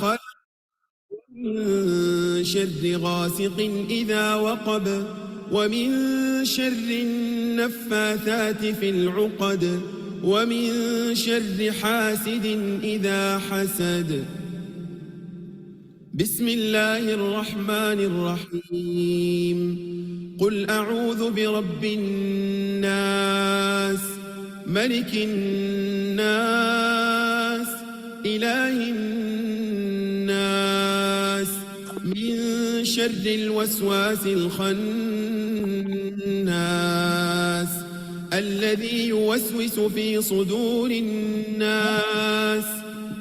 خلق من شر غاسق إذا وقب ومن شر النفاثات في العقد ومن شر حاسد إذا حسد بسم الله الرحمن الرحيم قل أعوذ برب الناس ملك الناس إله الناس من شر الوسواس الخناس الذي يوسوس في صدور الناس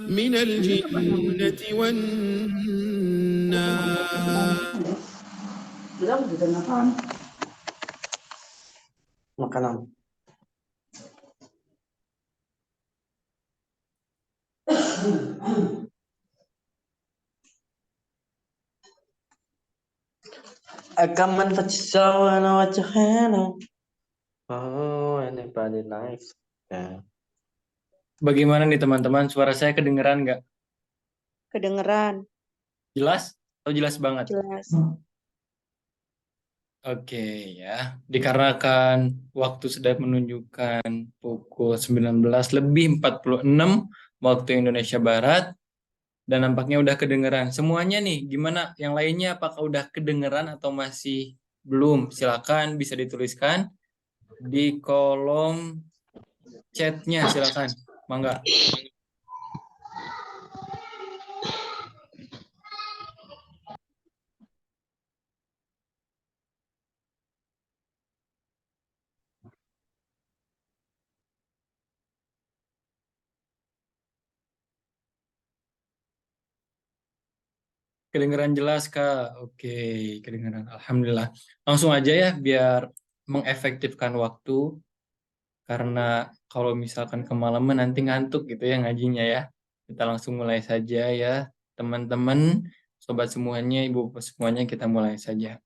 من الجنة والناس. Makanan. Akaman fatsawana wajhana. Oh, anybody nice. Ya. Bagaimana nih teman-teman? Suara saya kedengeran nggak? Kedengeran. Jelas? Atau jelas banget? Jelas. Oke ya. Dikarenakan waktu sudah menunjukkan pukul 19:46 waktu Indonesia Barat. Dan nampaknya udah kedengeran. Semuanya nih, gimana? Yang lainnya apakah udah kedengeran atau masih belum? Silakan bisa dituliskan di kolom chatnya, silakan. Mangga. Kedengeran jelas, Kak? Oke, kedengeran. Alhamdulillah. Langsung aja ya, biar mengefektifkan waktu. Karena kalau misalkan kemalaman nanti ngantuk gitu ya ngajinya ya. Kita langsung mulai saja ya, teman-teman, sobat semuanya, ibu bapak semuanya, kita mulai saja.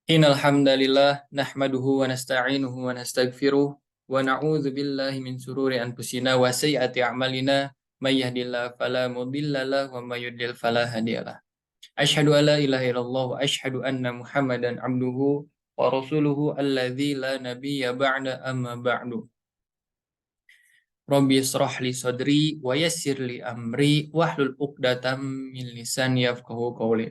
Innal hamdalillah nahmaduhu wa nasta'inuhu wa nastaghfiruh wa na'udzu billahi min shururi anfusina wa sayyiati a'malina may yahdihillahu fala mudilla lahu wa may yudlil fala hadiyalah. Asyhadu an la ilaha illallah wa asyhadu anna Muhammadan abduhu wa rasuluhu alladzi la nabiyya ba'da amma ba'du. Rabbi israh li sadri wa yassir li amri wahlul 'uqdatam min lisani yafqahu qawli.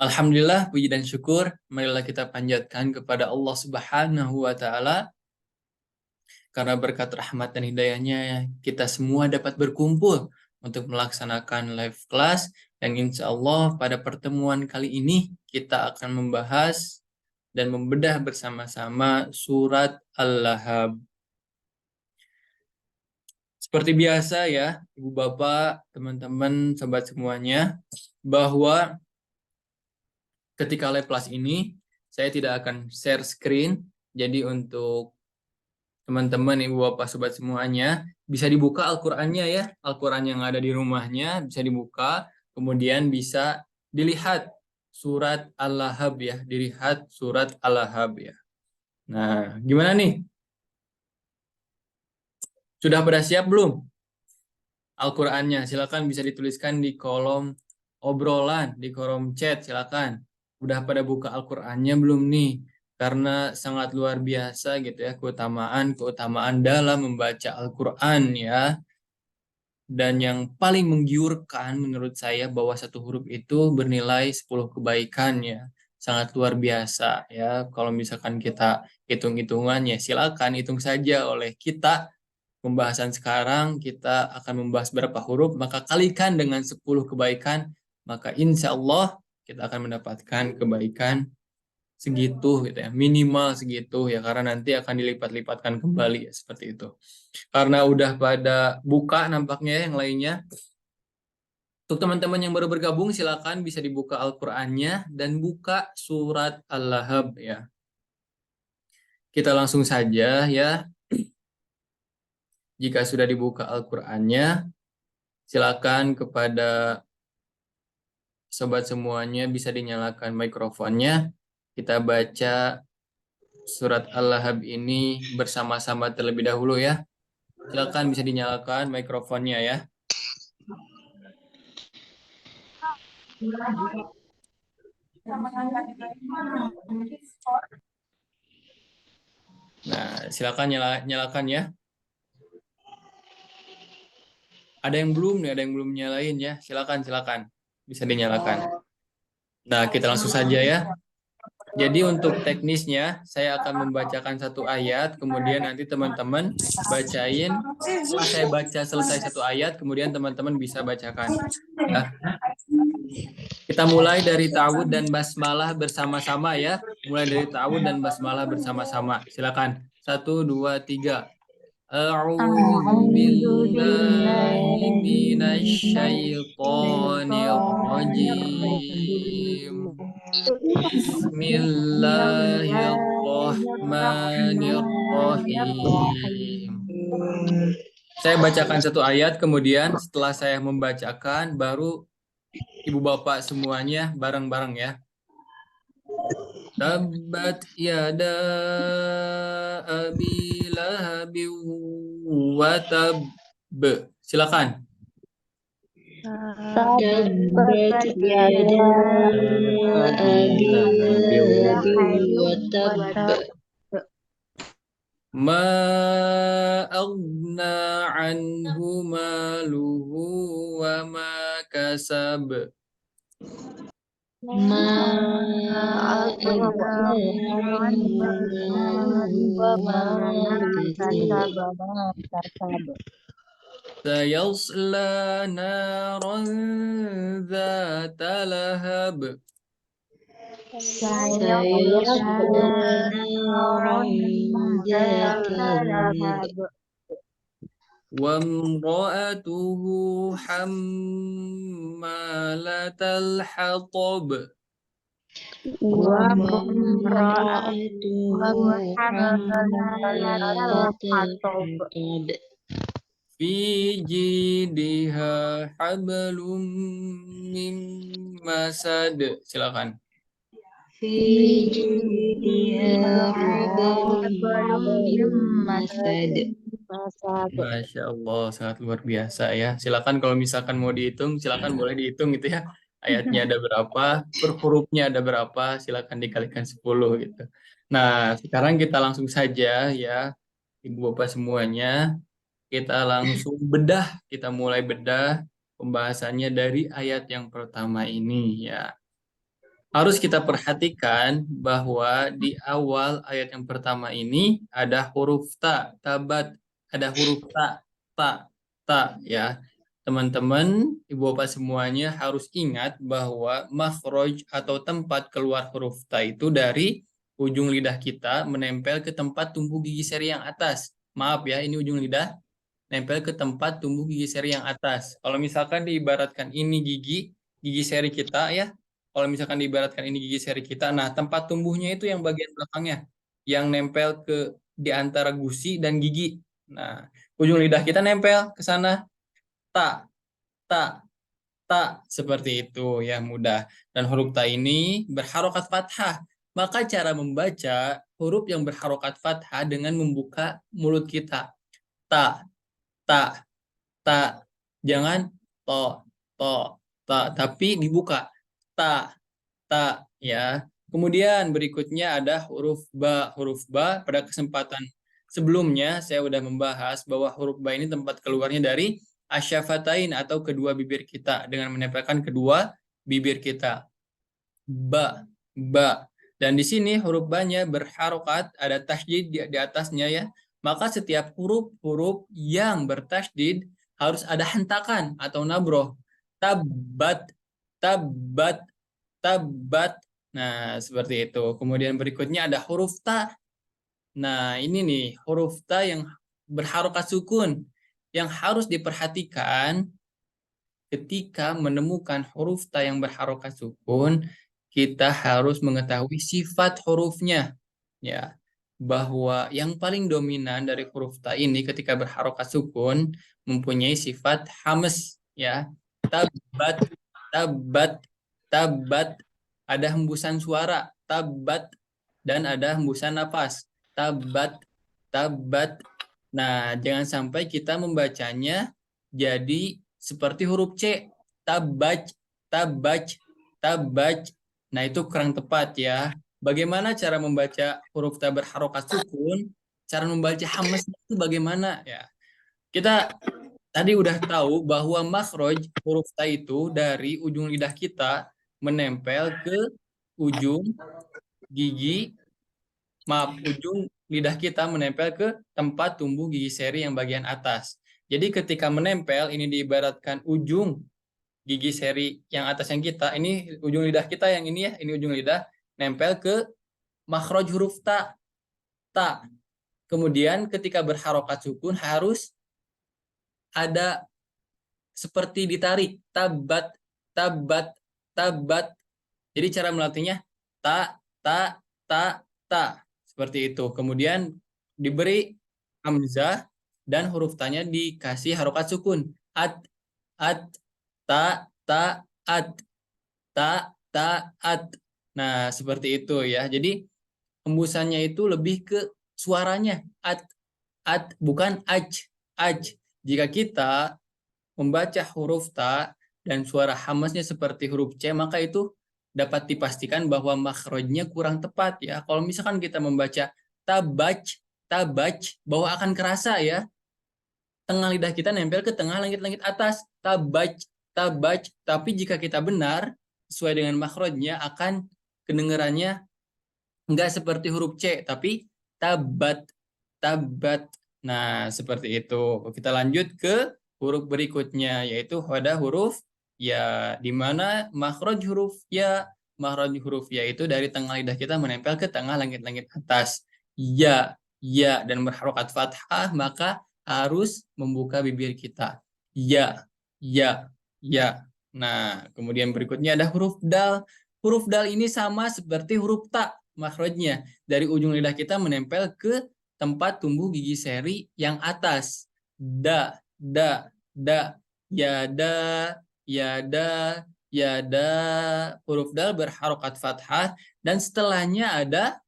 Alhamdulillah, puji dan syukur marilah kita panjatkan kepada Allah Subhanahu wa taala karena berkat rahmat dan hidayahnya kita semua dapat berkumpul untuk melaksanakan live class dan insya Allah pada pertemuan kali ini kita akan membahas dan membedah bersama-sama surat Al-Lahab. Seperti biasa ya, Ibu Bapak, teman-teman, sobat semuanya, bahwa ketika live class ini, saya tidak akan share screen. Jadi untuk teman-teman, ibu bapak, sobat semuanya, bisa dibuka Al-Qur'annya ya. Al-Qur'an yang ada di rumahnya bisa dibuka. Kemudian bisa dilihat surat Al-Lahab ya. Dilihat surat Al-Lahab ya. Nah, gimana nih? Sudah pada siap belum? Al-Qur'annya, silakan bisa dituliskan di kolom obrolan, di kolom chat, silakan. Udah pada buka Al-Qur'annya belum nih? Karena sangat luar biasa gitu ya keutamaan dalam membaca Al-Qur'an ya. Dan yang paling menggiurkan menurut saya bahwa satu huruf itu bernilai 10 kebaikan ya. Sangat luar biasa ya. Kalau misalkan kita hitung-hitungan ya silakan hitung saja oleh kita. Pembahasan sekarang kita akan membahas berapa huruf, maka kalikan dengan 10 kebaikan, maka insya Allah kita akan mendapatkan kebaikan segitu gitu ya, minimal segitu ya, karena nanti akan dilipat-lipatkan kembali ya, seperti itu. Karena udah pada buka nampaknya yang lainnya. Untuk teman-teman yang baru bergabung silakan bisa dibuka Al-Qur'annya dan buka surat Al-Lahab ya. Kita langsung saja ya. Jika sudah dibuka Al-Qur'annya, silakan kepada sobat semuanya bisa dinyalakan mikrofonnya. Kita baca surat Al-Lahab ini bersama-sama terlebih dahulu ya. Silakan bisa dinyalakan mikrofonnya ya. Nah, silakan nyalakan ya. Ada yang belum nih, ada yang belum nyalain ya. Silakan. Bisa dinyalakan. Nah, kita langsung saja ya. Jadi untuk teknisnya, saya akan membacakan satu ayat, kemudian nanti teman-teman bacain. Setelah saya baca selesai satu ayat, kemudian teman-teman bisa bacakan. Ya. Kita mulai dari ta'awud dan basmalah bersama-sama ya. Mulai dari ta'awud dan basmalah bersama-sama. Silakan. 1, 2, 3. A'udzu billahi minasyaitonir rajim. Bismillahirrahmanirrahim. Saya bacakan satu ayat, kemudian setelah saya membacakan, baru ibu bapak semuanya bareng-bareng ya. Tabbat yada abi lahabi wa tab. Silakan. Tabbat yada abi lahabin wa tab. Ma aghna anhu maluhu wa ma kasab. Ma agna anhu maluhu wa ma kasab. Sayasla naran dhata lahab. Sayasla naran dhata lahab. Wa imra'atuhu hammalatal hatab. Wa imra'atuhu hammalatal hatab. Fi jidha hablum min masad. Silakan. Fi jidha hablum min masad. Masya Allah, sangat luar biasa ya. Silakan kalau misalkan mau dihitung, silakan boleh dihitung gitu ya. Ayatnya ada berapa, per hurufnya ada berapa, silakan dikalikan 10 gitu. Nah, sekarang kita langsung saja ya, Ibu Bapak semuanya, kita langsung bedah, kita mulai bedah pembahasannya dari ayat yang pertama ini ya. Harus kita perhatikan bahwa di awal ayat yang pertama ini ada huruf ta, tabat, ada huruf ta ya. Teman-teman, ibu bapak semuanya harus ingat bahwa makhraj atau tempat keluar huruf ta itu dari ujung lidah kita menempel ke tempat tumbuh gigi seri yang atas. Maaf ya, ini ujung lidah nempel ke tempat tumbuh gigi seri yang atas. Kalau misalkan diibaratkan ini gigi seri kita ya, kalau misalkan diibaratkan ini gigi seri kita, nah tempat tumbuhnya itu yang bagian belakangnya, yang nempel ke di antara gusi dan gigi. Nah, ujung lidah kita nempel ke sana, ta, ta, ta, seperti itu ya mudah. Dan huruf ta ini berharokat fathah. Maka cara membaca huruf yang berharokat fathah dengan membuka mulut kita. Ta, ta, ta, jangan to, tapi dibuka. Ta, ya. Kemudian berikutnya ada huruf ba. Huruf ba pada kesempatan sebelumnya saya sudah membahas bahwa huruf ba ini tempat keluarnya dari asyafatain atau kedua bibir kita dengan menempelkan kedua bibir kita. Ba, ba. Dan di sini huruf ba-nya berharokat, ada tasydid di atasnya ya. Maka setiap huruf-huruf yang bertasydid harus ada hentakan atau nabroh. Tabat, tabat, tabat. Nah, seperti itu. Kemudian berikutnya ada huruf ta. Nah, ini nih huruf ta yang berharokat sukun yang harus diperhatikan ketika menemukan huruf ta yang berharokat sukun, kita harus mengetahui sifat hurufnya. Ya, bahwa yang paling dominan dari huruf ta ini ketika berharokat sukun mempunyai sifat hames ya. Tabat, tabat, tabat, ada hembusan suara, tabat, dan ada hembusan nafas. Tabat, tabat, Nah, jangan sampai kita membacanya jadi seperti huruf C. Tabaj, tabaj, tabaj. Nah, itu kurang tepat ya. Bagaimana cara membaca huruf ta berharokat sukun? Cara membaca hamzah itu bagaimana ya? Kita tadi udah tahu bahwa makhraj huruf ta itu dari ujung lidah kita menempel ke ujung gigi, maaf, ujung lidah kita menempel ke tempat tumbuh gigi seri yang bagian atas. Jadi ketika menempel, ini diibaratkan ujung gigi seri yang atas yang kita, ini ujung lidah kita yang ini ya, ini ujung lidah, nempel ke makhraj huruf ta. Ta. Kemudian ketika berharokat sukun harus ada seperti ditarik. Tabat, tabat, tabat. Jadi cara melatihnya ta, ta, ta, ta. Seperti itu. Kemudian diberi hamzah dan huruf tanya dikasih harokat sukun. At, ta, ta, at. Ta, ta, at. Nah, seperti itu ya. Jadi hembusannya itu lebih ke suaranya. At, bukan aj. Aj. Jika kita membaca huruf ta dan suara hamasnya seperti huruf C, maka itu dapat dipastikan bahwa makhrajnya kurang tepat ya. Kalau misalkan kita membaca tabaj, tabaj, bahwa akan kerasa ya, tengah lidah kita nempel ke tengah langit-langit atas. Tabaj, tabaj. Tapi jika kita benar, sesuai dengan makhrajnya, akan kedengarannya enggak seperti huruf C, tapi tabat, tabat. Nah, seperti itu. Kita lanjut ke huruf berikutnya, yaitu ada huruf ya, di mana makhraj huruf ya, makhraj huruf ya itu dari tengah lidah kita menempel ke tengah langit-langit atas. Ya, ya, dan berharokat fathah, maka harus membuka bibir kita. Ya, ya, ya. Nah, kemudian berikutnya ada huruf dal. Huruf dal ini sama seperti huruf ta, makhrajnya dari ujung lidah kita menempel ke tempat tumbuh gigi seri yang atas. Da, da, da, ya da, ya da, ya da. Huruf dal berharokat fathah dan setelahnya ada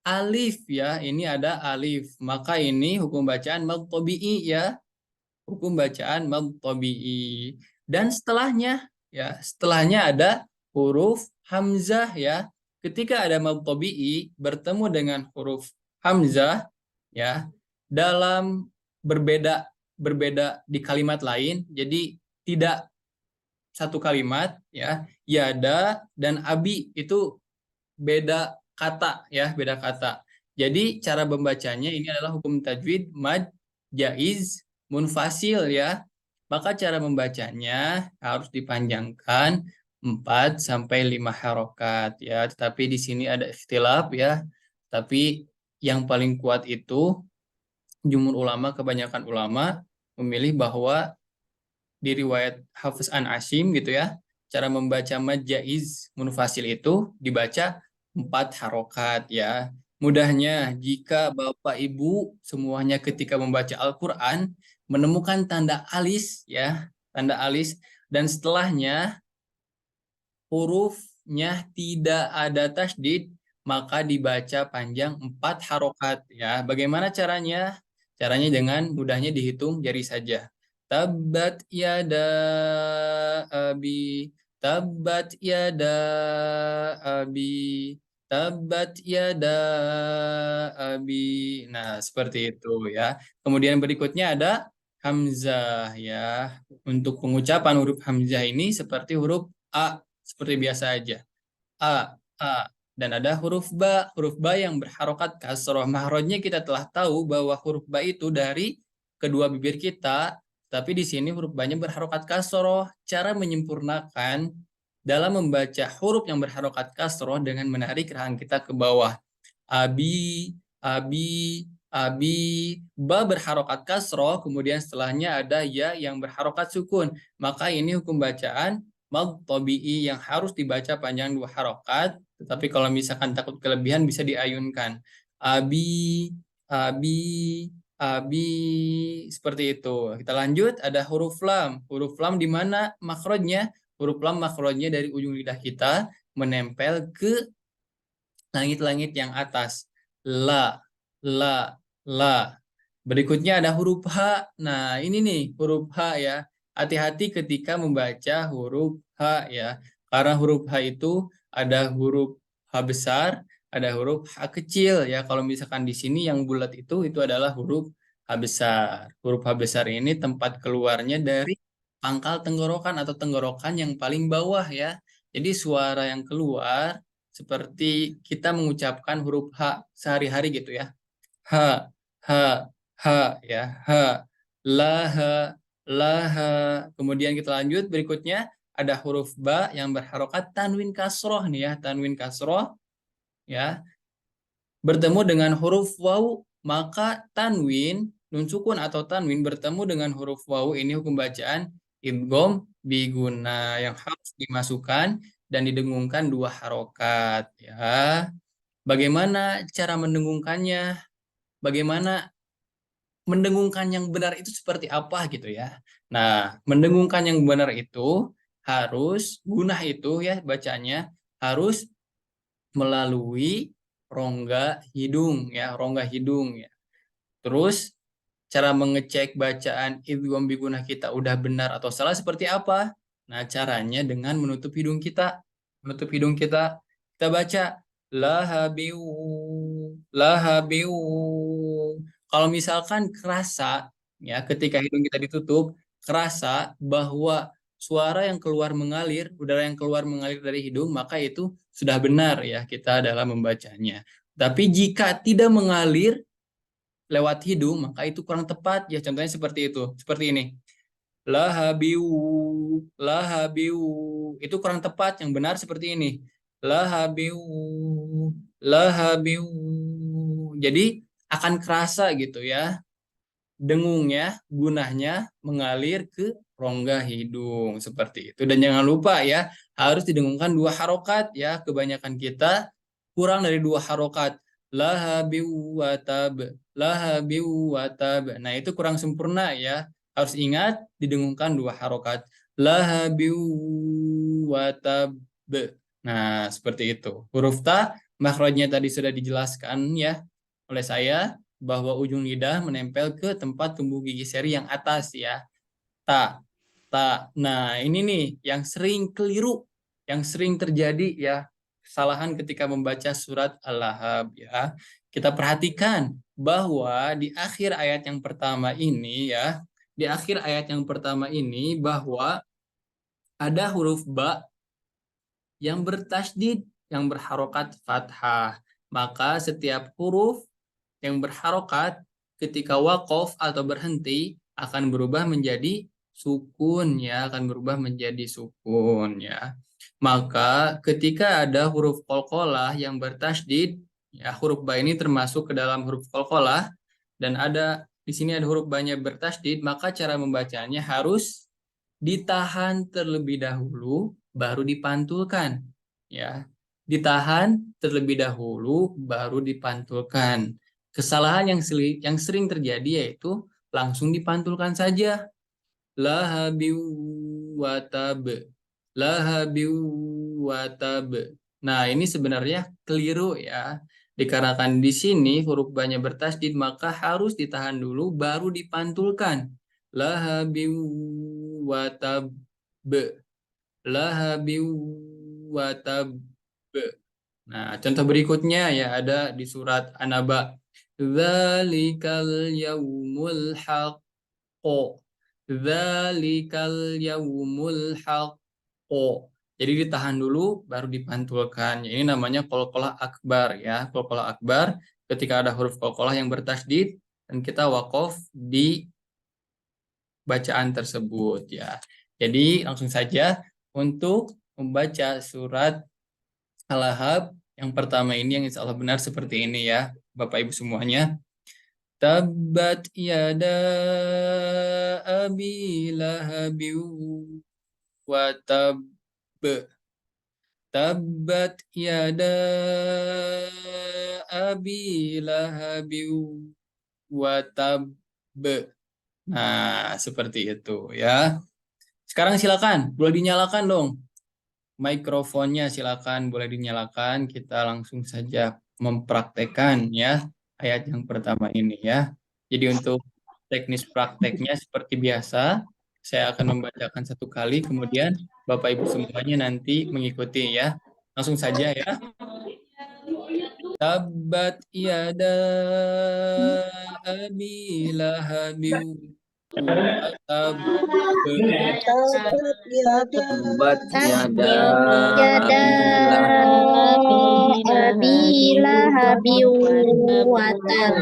alif ya. Ini ada alif. Maka ini hukum bacaan mad tabi'i ya. Hukum bacaan mad tabi'i. Dan setelahnya ya, setelahnya ada huruf hamzah ya. Ketika ada mad tabi'i bertemu dengan huruf hamzah ya, dalam berbeda di kalimat lain, jadi tidak satu kalimat ya. Yada dan abi itu beda kata ya, beda kata. Jadi cara membacanya ini adalah hukum tajwid mad jaiz munfasil ya. Maka cara membacanya harus dipanjangkan 4 sampai 5 harokat ya. Tetapi di sini ada ikhtilaf ya. Tapi yang paling kuat itu jumhur ulama, kebanyakan ulama memilih bahwa di riwayat Hafiz an Asim gitu ya, cara membaca mad jaiz munfasil itu dibaca 4 harokat ya. Mudahnya jika Bapak Ibu semuanya ketika membaca Al-Quran menemukan tanda alis ya, tanda alis, dan setelahnya hurufnya tidak ada tasdid, maka dibaca panjang 4 harokat ya. Bagaimana caranya? Caranya dengan mudahnya dihitung jari saja. Tabat yada abi, tabat yada abi, tabat yada abi. Nah, seperti itu ya. Kemudian berikutnya ada hamzah ya. Untuk pengucapan huruf hamzah ini seperti huruf A, seperti biasa aja. A, A. Dan ada huruf ba. Huruf ba yang berharokat kasroh. Mahrojnya kita telah tahu bahwa huruf ba itu dari kedua bibir kita. Tapi di sini huruf ba-nya berharokat kasroh. Cara menyempurnakan dalam membaca huruf yang berharokat kasroh dengan menarik rahang kita ke bawah. Abi, abi, abi. Ba berharokat kasroh. Kemudian setelahnya ada ya yang berharokat sukun. Maka ini hukum bacaan mad tabi'i yang harus dibaca panjang 2 harokat, tetapi kalau misalkan takut kelebihan bisa diayunkan. Abi, abi, abi, seperti itu. Kita lanjut, ada huruf lam. Huruf lam di mana makhrajnya? Huruf lam makhrajnya dari ujung lidah kita menempel ke langit-langit yang atas. La, la, la. Berikutnya ada huruf H. Nah, ini nih huruf H ya. Hati-hati ketika membaca huruf H ya. Karena huruf H itu ada huruf H besar, ada huruf H kecil ya. Kalau misalkan di sini yang bulat itu adalah huruf H besar. Huruf H besar ini tempat keluarnya dari pangkal tenggorokan atau tenggorokan yang paling bawah ya. Jadi suara yang keluar seperti kita mengucapkan huruf H sehari-hari gitu ya. H, H, H ya, H, laha, laha. Kemudian kita lanjut berikutnya ada huruf ba yang berharokat tanwin kasroh nih ya, tanwin kasroh ya. Bertemu dengan huruf waw, maka tanwin, nun sukun atau tanwin bertemu dengan huruf waw ini hukum bacaan idgham biguna yang harus dimasukkan dan didengungkan 2 harokat ya. Bagaimana cara mendengungkannya? Bagaimana mendengungkan yang benar itu seperti apa gitu ya. Nah, mendengungkan yang benar itu harus gunah itu ya bacanya harus melalui rongga hidung ya, rongga hidung ya. Terus cara mengecek bacaan idgham bigunah kita udah benar atau salah seperti apa? Nah, caranya dengan menutup hidung kita. Menutup hidung kita. Kita baca lahabiu, lahabiu. Kalau misalkan kerasa ya ketika hidung kita ditutup, kerasa bahwa suara yang keluar mengalir, udara yang keluar mengalir dari hidung, maka itu sudah benar ya kita dalam membacanya. Tapi jika tidak mengalir lewat hidung, maka itu kurang tepat ya. Contohnya seperti itu, seperti ini. Lahabiu, lahabiu. Itu kurang tepat, yang benar seperti ini. Lahabiu, lahabiu. Jadi akan kerasa gitu ya. Dengungnya, gunahnya mengalir ke rongga hidung seperti itu. Dan jangan lupa ya, harus didengungkan 2 harokat ya. Kebanyakan kita kurang dari 2 harokat. Lahabiu watab, lahabiu watab. Nah, itu kurang sempurna ya. Harus ingat didengungkan 2 harokat. Lahabiu watab. Nah, seperti itu. Huruf ta, makhrajnya tadi sudah dijelaskan ya oleh saya bahwa ujung lidah menempel ke tempat tumbuh gigi seri yang atas ya. Ta, ta. Nah, ini nih yang sering keliru, yang sering terjadi ya kesalahan ketika membaca surat Al-Lahab ya. Kita perhatikan bahwa di akhir ayat yang pertama ini ya, di akhir ayat yang pertama ini bahwa ada huruf ba yang bertasydid, yang berharokat fathah. Maka setiap huruf yang berharokat ketika waqaf atau berhenti akan berubah menjadi sukun ya, akan berubah menjadi sukun ya. Maka ketika ada huruf qalqalah yang bertasydid, ya huruf ba ini termasuk ke dalam huruf qalqalah dan ada di sini ada huruf ba-nya bertasydid, maka cara membacanya harus ditahan terlebih dahulu baru dipantulkan ya. Ditahan terlebih dahulu baru dipantulkan. Kesalahan yang sering terjadi yaitu langsung dipantulkan saja. Lahabiu watab. Lahabiu watab. Nah, ini sebenarnya keliru ya. Dikarenakan di sini huruf ba-nya bertasydid maka harus ditahan dulu baru dipantulkan. Lahabiu watab. Lahabiu watab. Nah, contoh berikutnya ya ada di surat An-Naba. Dzalikal yaumul haqqo. Dzalikal yaumul haqqo. Jadi ditahan dulu baru dipantulkan. Ini namanya qalqalah akbar ya. Qalqalah akbar ketika ada huruf qalqalah yang bertasydid dan kita waqaf di bacaan tersebut ya. Jadi langsung saja untuk membaca surat Al-Lahab yang pertama ini yang insya Allah benar seperti ini ya Bapak Ibu semuanya. Tabbat yada abi lahabi wa tab. Tabbat yada abi lahabi wa tab. Nah, seperti itu ya. Sekarang silakan, boleh dinyalakan dong. Mikrofonnya silakan boleh dinyalakan. Kita langsung saja mempraktekkan ya ayat yang pertama ini ya. Jadi untuk teknis prakteknya seperti biasa, saya akan membacakan satu kali, kemudian Bapak Ibu semuanya nanti mengikuti ya. Langsung saja ya. Tabbat yada abi lahabin wa tab. Tabat yada Tabbat yada Yada Abi Lahabi Abi wa tab.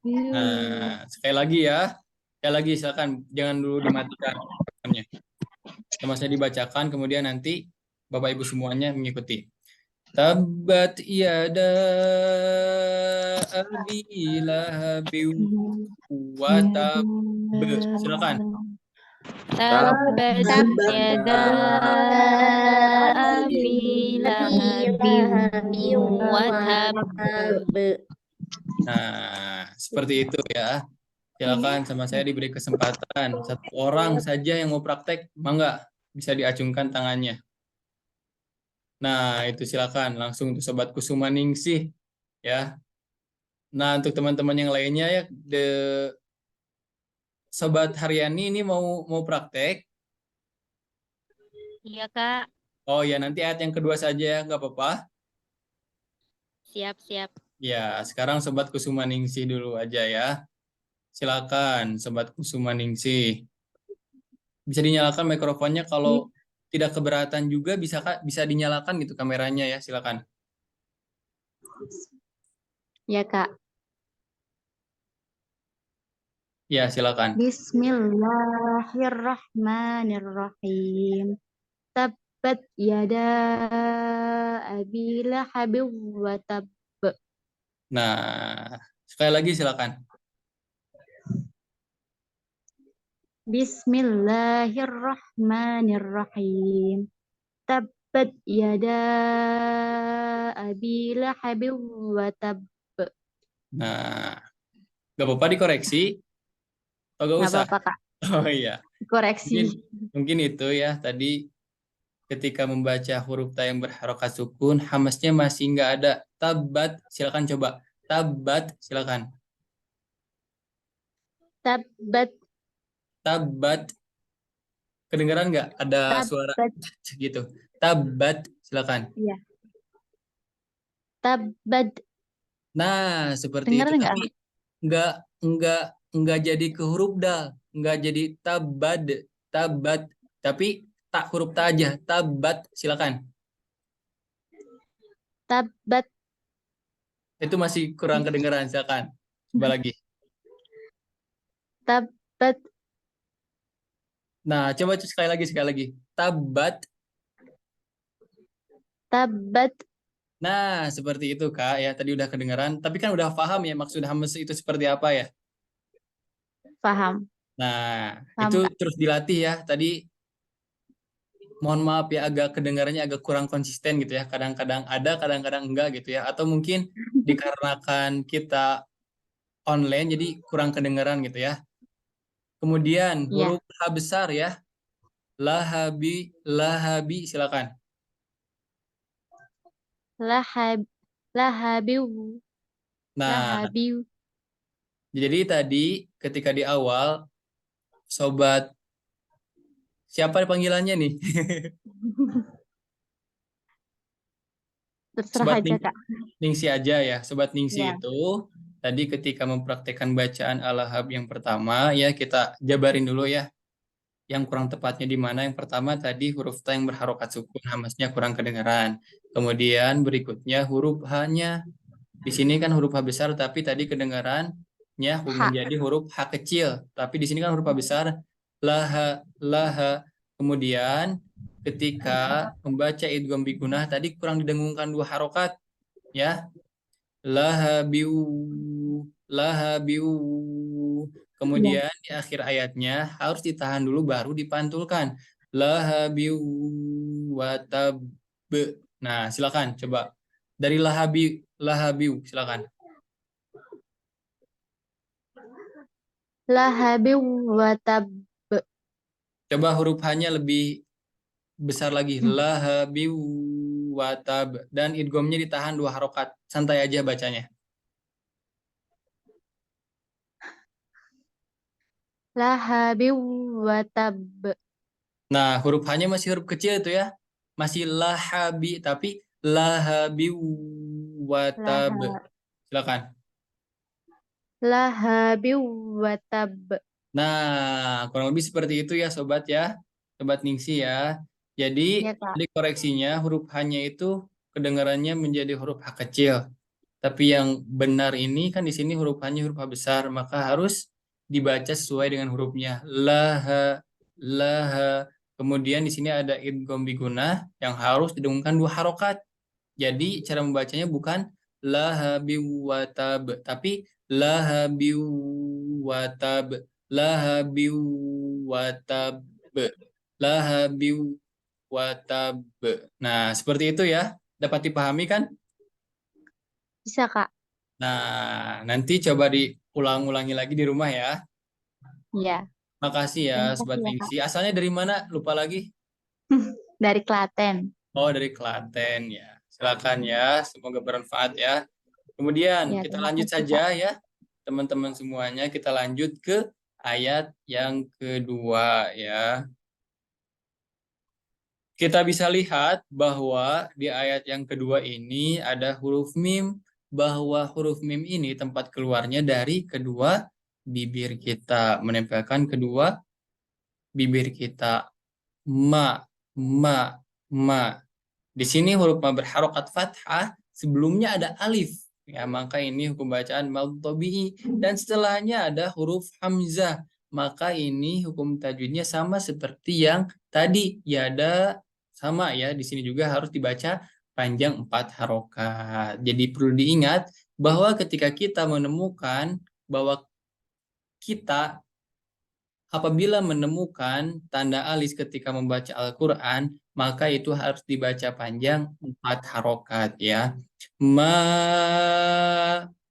Nah, sekali lagi ya. Sekali lagi silakan jangan dulu dimatikan. Sama saya dibacakan, kemudian nanti Bapak Ibu semuanya mengikuti. Tabbat yada abi lahabin wa tab. Silakan. Tabbat yada Abi Lahabin wa tab. Nah, seperti itu ya. Silakan sama saya diberi kesempatan. Satu orang saja yang mau praktek, mangga bisa diacungkan tangannya. Nah, itu silakan langsung untuk Sobat Kusumaningsih ya. Nah, untuk teman-teman yang lainnya ya, Sobat Haryani ini mau praktek. Iya, Kak. Oh ya, nanti ayat yang kedua saja, nggak apa-apa. Siap-siap. Ya, sekarang Sobat Kusumaningsih dulu aja ya. Silakan, Sobat Kusumaningsih. Bisa dinyalakan mikrofonnya, kalau tidak keberatan juga bisa dinyalakan gitu kameranya ya, silakan. Ya, Kak. Ya, silakan. Bismillahirrahmanirrahim. Tabbat yada Abi Lahabi wa tab. Nah, sekali lagi silakan. Bismillahirrahmanirrahim. Tabbat yada Abi Lahabi wa tab. Nah, nggak apa-apa dikoreksi atau nggak Nggak usah? apa-apa, Kak. Oh iya, Koreksi. mungkin itu ya tadi ketika membaca huruf ta yang berharokat sukun, hamasnya masih nggak ada. Tabat, silakan coba. Tabat, silakan. Tabbat. Tabat, kedengaran nggak? Ada suara Tabbat. gitu. Tabat, silakan. Iya. Tabbat. Nah, seperti Dengar itu. nggak? Tapi nggak jadi ke huruf dal, nggak jadi tabat, tapi tak huruf ta aja. Tabat, silakan. Tabbat. Itu masih kurang kedengaran, silakan. Coba lagi. Tabbat. Nah, coba sekali lagi. Tabat. Tabbat. Nah, seperti itu, Kak. Ya, tadi udah kedengaran. Tapi kan udah paham ya maksud hamas itu seperti apa ya? Paham. Nah, Paham, itu Kak. terus dilatih ya. Tadi mohon maaf ya, agak kedengarannya agak kurang konsisten gitu ya. Kadang-kadang ada, kadang-kadang enggak gitu ya. Atau mungkin dikarenakan kita online jadi kurang kedengaran gitu ya. Kemudian Iya. huruf H besar ya. Lahabi, silakan. Lahabiu. Nah, Lahabiu. jadi tadi ketika di awal, Sobat, siapa panggilannya nih? Terserah Sobat aja, Kak. Ningsi aja ya. Sobat Ningsi Ya. itu tadi ketika mempraktekkan bacaan Al-Lahab yang pertama ya, kita jabarin dulu ya. Yang kurang tepatnya di mana? Yang pertama tadi huruf ta yang berharokat sukun, hamasnya kurang kedengaran. Kemudian berikutnya huruf H-nya. Di sini kan huruf H besar, tapi tadi kedengarannya menjadi huruf H kecil. Tapi di sini kan huruf H besar, laha. Kemudian ketika membaca idgham bigunah tadi kurang didengungkan dua harokat, ya. Lahabiu. Kemudian di akhir ayatnya harus ditahan dulu baru dipantulkan. Lahabiu watab. Nah, silakan coba dari lahabiu silakan. Lahabiu wa tab. Coba huruf H-nya lebih besar lagi. Lahabiu watab, dan idghamnya ditahan dua harokat. Santai aja bacanya. lahabin wa tab. Nah, huruf H-nya masih huruf kecil itu ya. Masih lahabi, tapi lahabi watab. Laha- Silakan. Lahabin wa tab. Nah, kurang lebih seperti itu ya sobat ya. Sobat Ningsi ya. Jadi, Ya, Kak. tadi koreksinya huruf H-nya itu kedengarannya menjadi huruf H kecil. Tapi yang benar ini kan di sini huruf H-nya huruf H besar, maka harus dibaca sesuai dengan hurufnya. Laha, laha. Kemudian di sini ada idgham bigunah yang harus didengungkan 2 harokat. Jadi cara membacanya bukan laha biwatab, tapi laha biwatab, laha biwatab, laha biwatab. Nah, seperti itu ya. Dapat dipahami kan? Bisa, Kak. Nah, nanti coba diulang-ulangi lagi di rumah ya. Ya. Makasih ya, Terima Sobat kasih ya, Kak. Ningsi. Asalnya dari mana? Lupa lagi. Dari Klaten. Oh, dari Klaten ya. Silakan ya, semoga bermanfaat ya. Kemudian Ya, kita terima lanjut kasih, saja Kak. ya, teman-teman semuanya. Kita lanjut ke ayat yang kedua ya. Kita bisa lihat bahwa di ayat yang kedua ini ada huruf mim, bahwa huruf mim ini tempat keluarnya dari kedua bibir kita, menempelkan kedua bibir kita. Ma, ma, ma. Di sini huruf ma berharokat fathah, sebelumnya ada alif. Ya, maka ini hukum bacaan mad tabi'i, dan setelahnya ada huruf hamzah. Maka ini hukum tajwidnya sama seperti yang tadi. Ya, ada sama ya. Di sini juga harus dibaca panjang 4 harokat. Jadi perlu diingat bahwa ketika kita menemukan bahwa kita apabila menemukan tanda alis ketika membaca Al-Quran, maka itu harus dibaca panjang 4 harokat ya. Ma,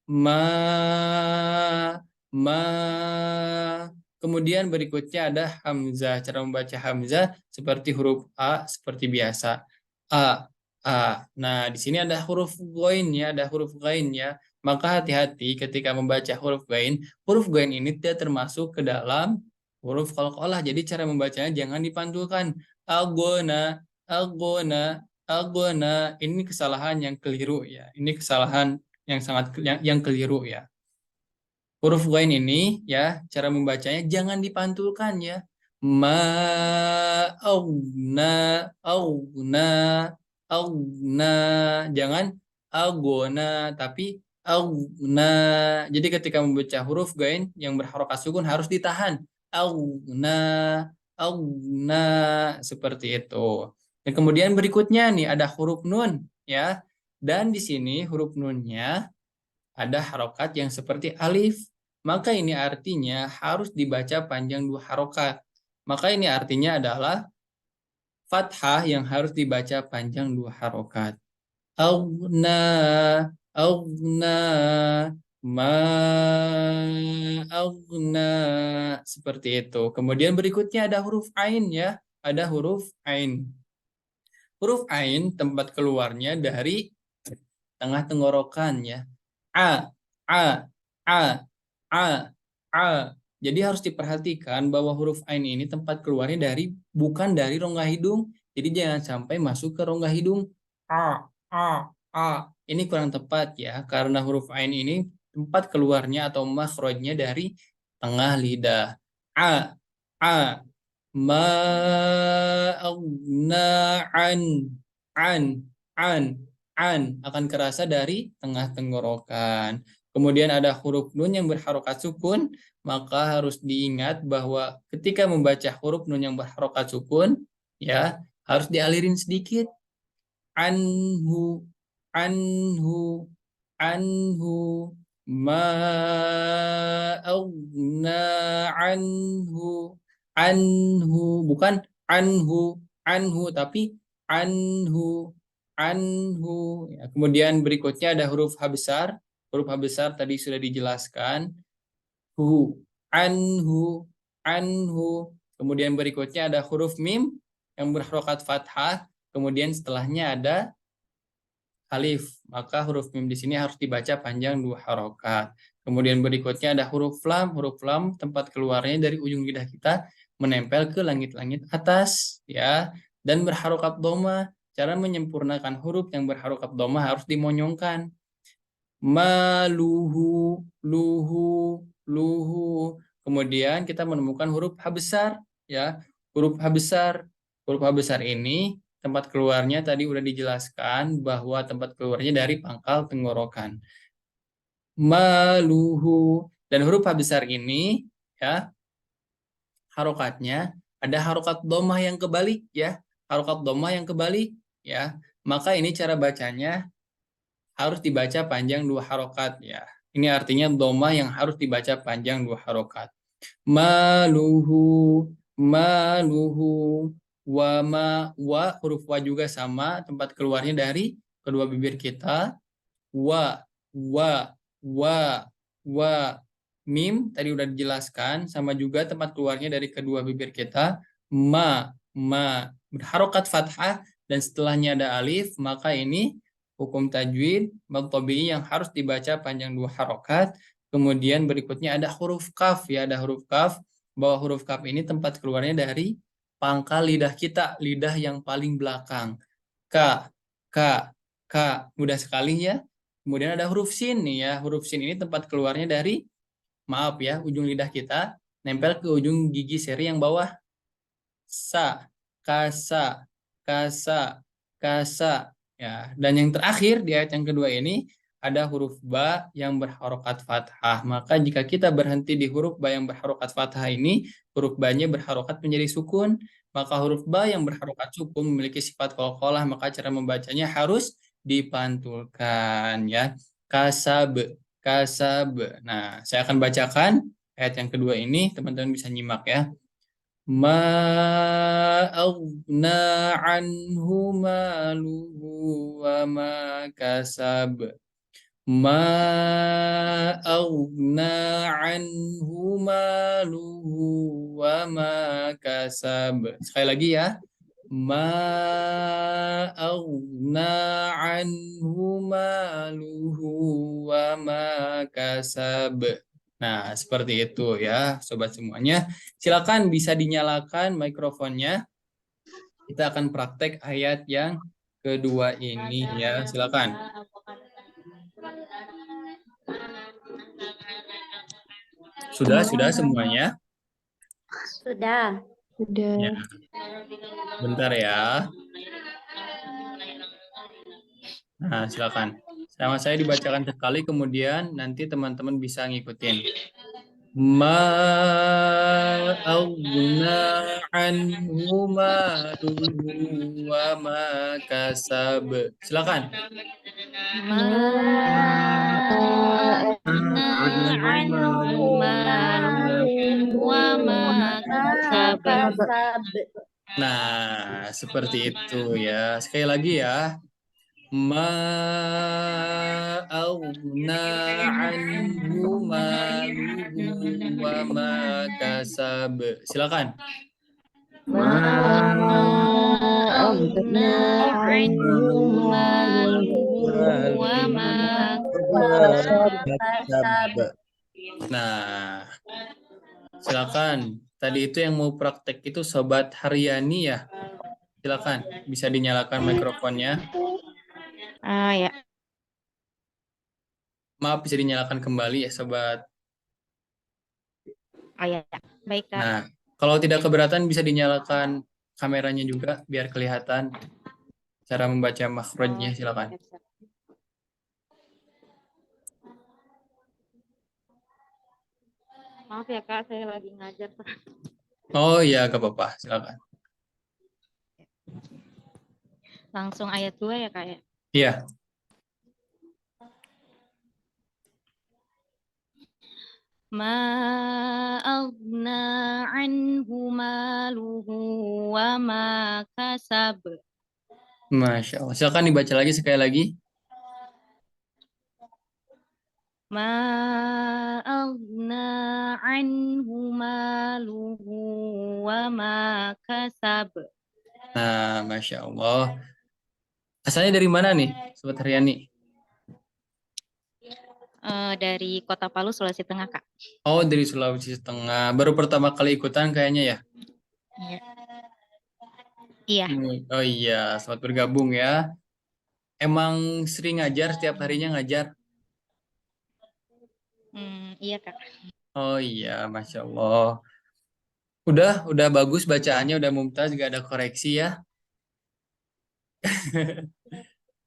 ma, ma. Kemudian berikutnya ada hamzah. Cara membaca hamzah seperti huruf A, seperti biasa. A, A. Nah, di sini ada huruf ghain ya, ada huruf ghain ya. Maka hati-hati ketika membaca huruf ghain. Huruf ghain ini tidak termasuk ke dalam huruf qalqalah. Jadi cara membacanya jangan dipantulkan. Agona, agona, agona. Ini kesalahan yang keliru ya. Ini kesalahan yang sangat yang keliru ya. Huruf ghain ini ya, cara membacanya jangan dipantulkan ya. Ma, augna, augna, augna. Jangan agona, tapi augna. Jadi ketika membaca huruf ghain yang berharokat sukun harus ditahan. Augna, augna, seperti itu. Dan kemudian berikutnya nih ada huruf nun ya. Dan di sini huruf nunnya ada harokat yang seperti alif. Maka ini artinya harus dibaca panjang 2 harokat. Maka ini artinya adalah fathah yang harus dibaca panjang 2 harokat. Augna, augna, ma, augna. Seperti itu. Kemudian berikutnya ada huruf ain ya. Ada huruf ain. Huruf ain tempat keluarnya dari tengah tenggorokan ya. A, A, A, A, A. Jadi harus diperhatikan bahwa huruf ain ini tempat keluarnya bukan dari rongga hidung. Jadi jangan sampai masuk ke rongga hidung. A, A, A. Ini kurang tepat ya, karena huruf ain ini tempat keluarnya atau makhrajnya dari tengah lidah. A, A. Ma, aghna an akan kerasa dari tengah tenggorokan. Kemudian ada huruf nun yang berharokat sukun, maka harus diingat bahwa ketika membaca huruf nun yang berharokat sukun, ya harus dialirin sedikit. Anhu, anhu, anhu, ma aghna anhu, anhu, bukan anhu, tapi anhu, anhu. Ya, kemudian berikutnya ada huruf H besar. Huruf H besar tadi sudah dijelaskan. Hu, anhu, anhu. Kemudian berikutnya ada huruf mim yang berharokat fathah. Kemudian setelahnya ada alif. Maka huruf mim di sini harus dibaca panjang 2 harokat. Kemudian berikutnya ada huruf lam. Huruf lam tempat keluarnya dari ujung lidah kita menempel ke langit-langit atas, ya, dan berharokat doma. Cara menyempurnakan huruf yang berharokat doma harus dimonyongkan. Maluhu, luhu, luhu. Kemudian kita menemukan huruf H besar, ya. Huruf H besar. Huruf H besar ini tempat keluarnya tadi udah dijelaskan bahwa tempat keluarnya dari pangkal tenggorokan. Maluhu. Dan huruf H besar ini, ya, harokatnya ada harokat domah yang kebalik, ya. Harokat domah yang kebalik, ya. Maka ini cara bacanya harus dibaca panjang 2 harokat, ya. Ini artinya domah yang harus dibaca panjang 2 harokat. Maluhu, maluhu, wa huruf wa juga sama, tempat keluarnya dari kedua bibir kita. Wa, wa, mim tadi udah dijelaskan, sama juga tempat keluarnya dari kedua bibir kita. Ma, berharokat fathah dan setelahnya ada alif, maka ini hukum tajwid mad tabi'i yang harus dibaca panjang 2 harokat. Kemudian berikutnya ada huruf kaf, ya, ada huruf kaf. Bahwa huruf kaf ini tempat keluarnya dari pangkal lidah kita, lidah yang paling belakang. Ka, mudah sekali, ya. Kemudian ada huruf sin nih, ya. Huruf sin ini tempat keluarnya dari, maaf ya, ujung lidah kita nempel ke ujung gigi seri yang bawah. Sa, kasa, kasa. Ya, dan yang terakhir di ayat yang kedua ini ada huruf ba yang berharokat fathah. Maka jika kita berhenti di huruf ba yang berharokat fathah ini, huruf ba-nya berharokat menjadi sukun. Maka huruf ba yang berharokat sukun memiliki sifat qalqalah, maka cara membacanya harus dipantulkan, ya. Kasab. Nah, saya akan bacakan ayat yang kedua ini, teman-teman bisa nyimak, ya. Ma aghna anhu maluhu wa ma kasab. Ma aghna anhu maluhu wa ma kasab. Sekali lagi, ya. Ma aghna anhu maluhu wa ma kasab. Nah, seperti itu, ya, sobat semuanya. Silakan bisa dinyalakan mikrofonnya. Kita akan praktek ayat yang kedua ini, ya. Silakan. Sudah semuanya? Sudah. Sudah. Ya. Bentar, ya. Nah, silakan. Sama saya dibacakan sekali, kemudian nanti teman-teman bisa ngikutin. Ma aghna anhu maluhu wa ma kasab. Silakan. Ma aghna anhu maluhu wa ma kasab. Nah, seperti itu, ya. Sekali lagi, ya. Ma aghna anhu maluhu wa ma kasab. Silakan. Ma aghna anhu maluhu wa ma kasab. Nah, silakan. Tadi itu yang mau praktek itu Sobat Haryani, ya. Silakan, bisa dinyalakan mikrofonnya. Ya. Maaf, bisa dinyalakan kembali, ya, Sobat. Ya. Baik, Kak. Nah, kalau tidak keberatan bisa dinyalakan kameranya juga biar kelihatan cara membaca makhrajnya. Silakan. Maaf ya, Kak, saya lagi ngajar. Oh iya, gak apa-apa. Silakan. Langsung ayat 2 ya, Kak, ya? Iya. Ma aghna anhu maluhu wa ma kasab. Masya Allah. Silakan dibaca lagi sekali lagi. Ma aghna anhu maluhu wa ma kasab. Nah, Masya Allah. Asalnya dari mana nih, Sobat Haryani? Dari Kota Palu, Sulawesi Tengah, Kak. Oh, dari Sulawesi Tengah. Baru pertama kali ikutan kayaknya ya? Iya. Iya. Oh iya, selamat bergabung ya. Emang sering ngajar, setiap harinya ngajar? Iya, Kak. Oh iya, Masya Allah. Udah bagus bacaannya, udah mumtaz, gak ada koreksi ya.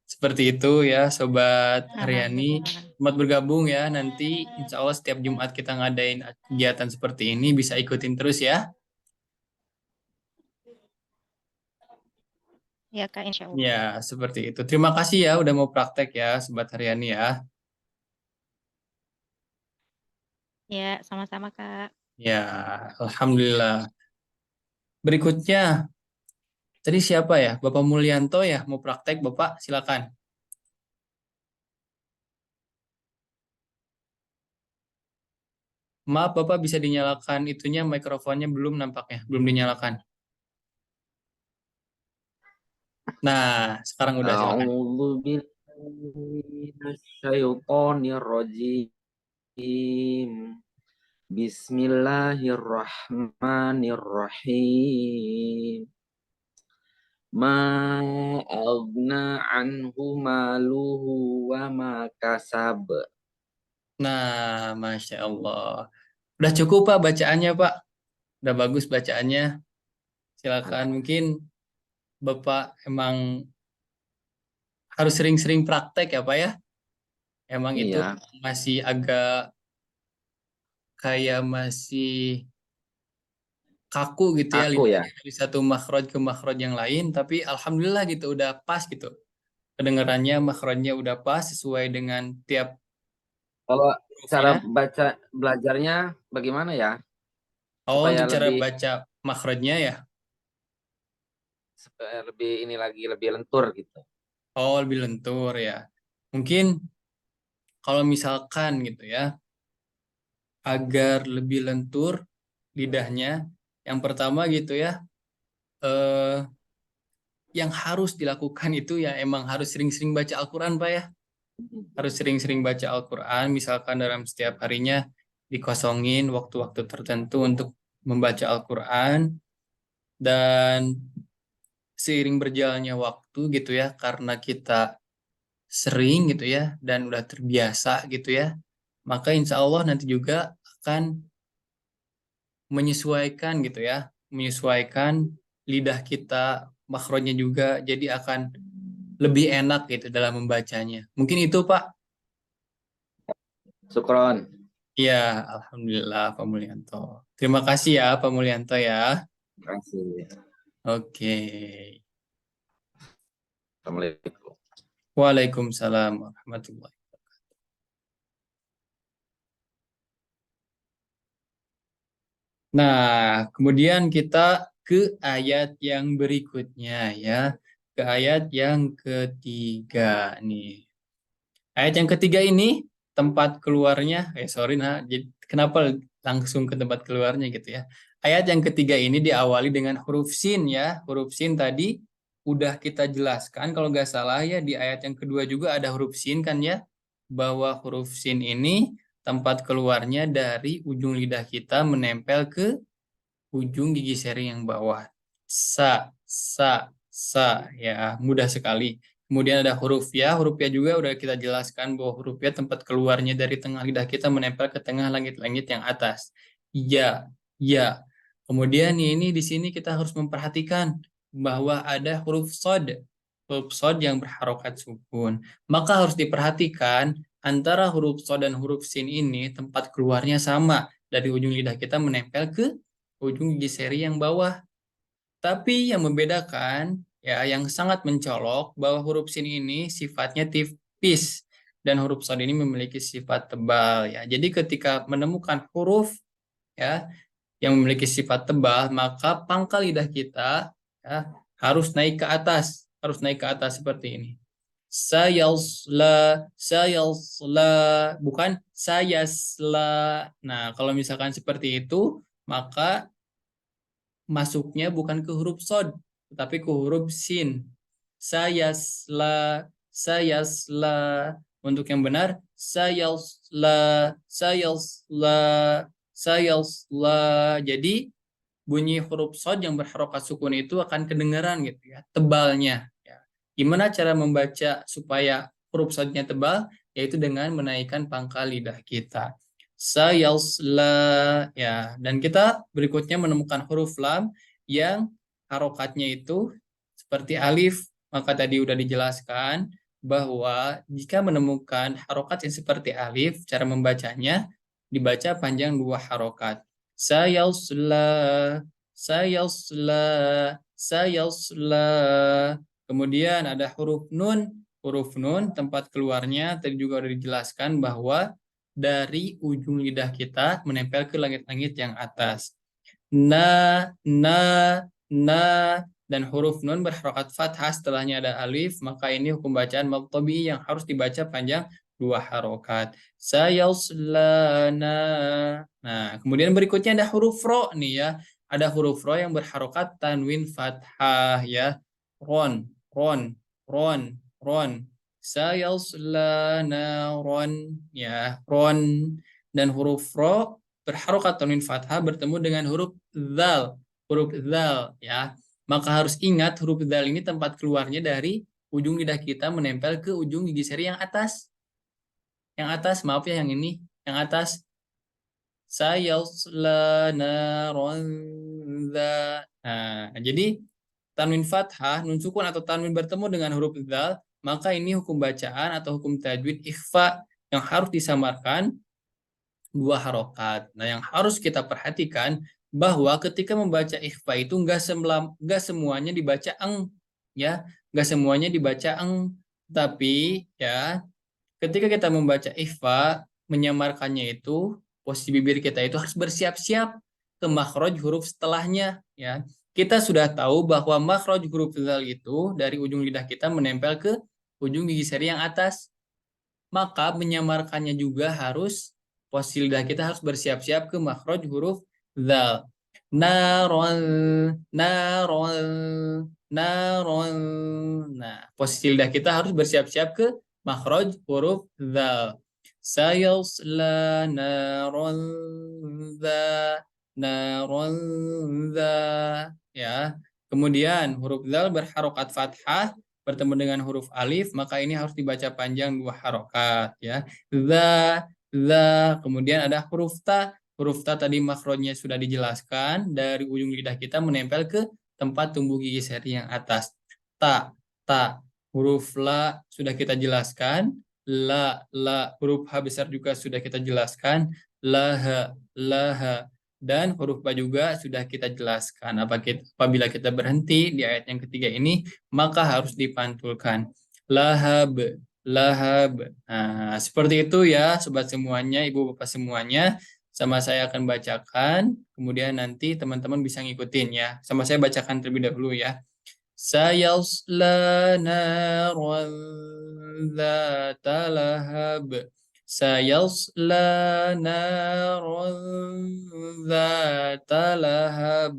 Seperti itu ya, Sobat Haryani. Alhamdulillah. Selamat bergabung ya. Nanti insya Allah setiap Jumat kita ngadain kegiatan seperti ini, bisa ikutin terus ya. Ya, Kak, insya Allah. Ya, seperti itu. Terima kasih ya udah mau praktek ya, Sobat Haryani ya. Ya, sama-sama, Kak. Ya, Alhamdulillah. Berikutnya, tadi siapa ya? Bapak Mulyanto ya, mau praktek Bapak? Silakan. Maaf Bapak, bisa dinyalakan itunya, mikrofonnya belum nampaknya, belum dinyalakan. Nah, sekarang udah silakan. A'udzu billahi minasyaitonir rajim. Bismillahirrahmanirrahim. Ma aghna anhu maluhu wa ma kasab. Nah, Masya Allah. Udah cukup Pak bacaannya Pak? Udah bagus bacaannya. Silakan, mungkin Bapak emang harus sering-sering praktek ya Pak ya? Emang itu Iya, masih agak kayak masih kaku gitu ya, aku ya. lidahnya dari satu makhraj ke makhraj yang lain, tapi alhamdulillah gitu udah pas gitu. Kedengarannya makhrajnya udah pas sesuai dengan tiap Kalau cara hurufnya. baca belajarnya bagaimana ya? Oh, Supaya untuk cara lebih baca makhrajnya ya. ini lagi lebih lentur gitu. Oh, lebih lentur ya. Mungkin kalau misalkan gitu ya, agar lebih lentur lidahnya, yang pertama gitu ya, eh, yang harus dilakukan itu ya emang harus sering-sering baca Al-Quran Pak ya. Harus sering-sering baca Al-Quran, misalkan dalam setiap harinya dikosongin waktu-waktu tertentu untuk membaca Al-Quran, dan seiring berjalannya waktu gitu ya, karena kita sering gitu ya, dan udah terbiasa gitu ya, maka insya Allah nanti juga akan menyesuaikan gitu ya, menyesuaikan lidah kita, makronya juga, jadi akan lebih enak gitu dalam membacanya. Mungkin itu Pak. Syukron. Iya, Alhamdulillah Pak Mulyanto. Terima kasih ya Pak Mulyanto ya. Terima kasih. Oke. Assalamualaikum. Waalaikumsalam warahmatullahi. Nah, kemudian kita ke ayat yang berikutnya ya. Ke ayat yang ketiga nih. Ayat yang ketiga ini tempat keluarnya, sorry nah, jadi kenapa langsung ke tempat keluarnya gitu ya. Ayat yang ketiga ini diawali dengan huruf sin ya. Huruf sin tadi udah kita jelaskan kalau nggak salah ya, di ayat yang kedua juga ada huruf sin kan ya. Bahwa huruf sin ini tempat keluarnya dari ujung lidah kita menempel ke ujung gigi seri yang bawah. Sa, ya, mudah sekali. Kemudian ada huruf ya juga udah kita jelaskan bahwa huruf ya tempat keluarnya dari tengah lidah kita menempel ke tengah langit-langit yang atas. Ya, ya. Kemudian ini di sini kita harus memperhatikan bahwa ada huruf sod. Huruf sod yang berharokat sukun. Maka harus diperhatikan antara huruf sod dan huruf sin ini tempat keluarnya sama. Dari ujung lidah kita menempel ke ujung gigi seri yang bawah. Tapi yang membedakan, ya, yang sangat mencolok bahwa huruf sin ini sifatnya tipis dan huruf shad ini memiliki sifat tebal ya. Jadi ketika menemukan huruf ya yang memiliki sifat tebal, maka pangkal lidah kita ya harus naik ke atas seperti ini. Sayasla, bukan sayasla. Nah, kalau misalkan seperti itu, maka masuknya bukan ke huruf sod, tetapi ke huruf sin. Sayasla. Untuk yang benar sayasla, sayasla, sayasla. Jadi bunyi huruf shad yang berharokat sukun itu akan kedengaran gitu ya, tebalnya. Ya. Gimana cara membaca supaya huruf shadnya tebal? Yaitu dengan menaikkan pangkal lidah kita. Sayasla, ya. Dan kita berikutnya menemukan huruf lam yang harokatnya itu seperti alif. Maka tadi udah dijelaskan bahwa jika menemukan harokat yang seperti alif, cara membacanya dibaca panjang 2 harokat. Sayasla, sayasla, sayasla. Kemudian ada huruf nun. Huruf nun tempat keluarnya tadi juga sudah dijelaskan bahwa dari ujung lidah kita menempel ke langit-langit yang atas. Na, dan huruf nun berharokat fathah setelahnya ada alif, maka ini hukum bacaan mad tabi'i yang harus dibaca panjang 2 harokat. Sayaslana. Nah, kemudian berikutnya ada huruf ro nih ya. Ada huruf ro yang berharokat tanwin fathah ya. Ron, ron, ron, ron. Sayaslana ron ya, ron. Dan huruf ro berharokat tanwin fathah bertemu dengan huruf dzal, ya. Maka harus ingat huruf dzal ini tempat keluarnya dari ujung lidah kita menempel ke ujung gigi seri yang atas. Yang atas, maaf ya yang ini, yang atas. Sayaslana ronza. Nah, jadi tanwin fathah, nun sukun atau tanwin bertemu dengan huruf dzal, maka ini hukum bacaan atau hukum tajwid ikhfa yang harus disamarkan 2 harokat. Nah, yang harus kita perhatikan bahwa ketika membaca ikhfa itu enggak semuanya dibaca eng, ya, enggak semuanya dibaca eng, tapi ya ketika kita membaca ikhfa, menyamarkannya itu posisi bibir kita itu harus bersiap-siap ke makhraj huruf setelahnya, ya. Kita sudah tahu bahwa makhraj huruf dzal itu dari ujung lidah kita menempel ke ujung gigi seri yang atas. Maka menyamarkannya juga harus posisi lidah kita harus bersiap-siap ke makhraj huruf dzal. Naron, naron, naron. Nah, posisi lidah kita harus bersiap-siap ke makhraj huruf dzal. Sayasla naron dza, ya. Kemudian huruf dzal berharokat fathah bertemu dengan huruf alif, maka ini harus dibaca panjang 2 harokat ya. Dza, kemudian ada huruf ta. Huruf ta tadi makhrajnya sudah dijelaskan, dari ujung lidah kita menempel ke tempat tumbuh gigi seri yang atas. Ta. Huruf la sudah kita jelaskan. La, huruf ha besar juga sudah kita jelaskan. Laha, dan huruf ba juga sudah kita jelaskan. Apabila kita berhenti di ayat yang ketiga ini, maka harus dipantulkan. Lahab. Nah, seperti itu ya sobat semuanya, ibu bapak semuanya. Sama saya akan bacakan, kemudian nanti teman-teman bisa ngikutin ya. Sama saya bacakan terlebih dahulu ya. Sayasla naran dzata lahab. Sayasla naran dzata lahab.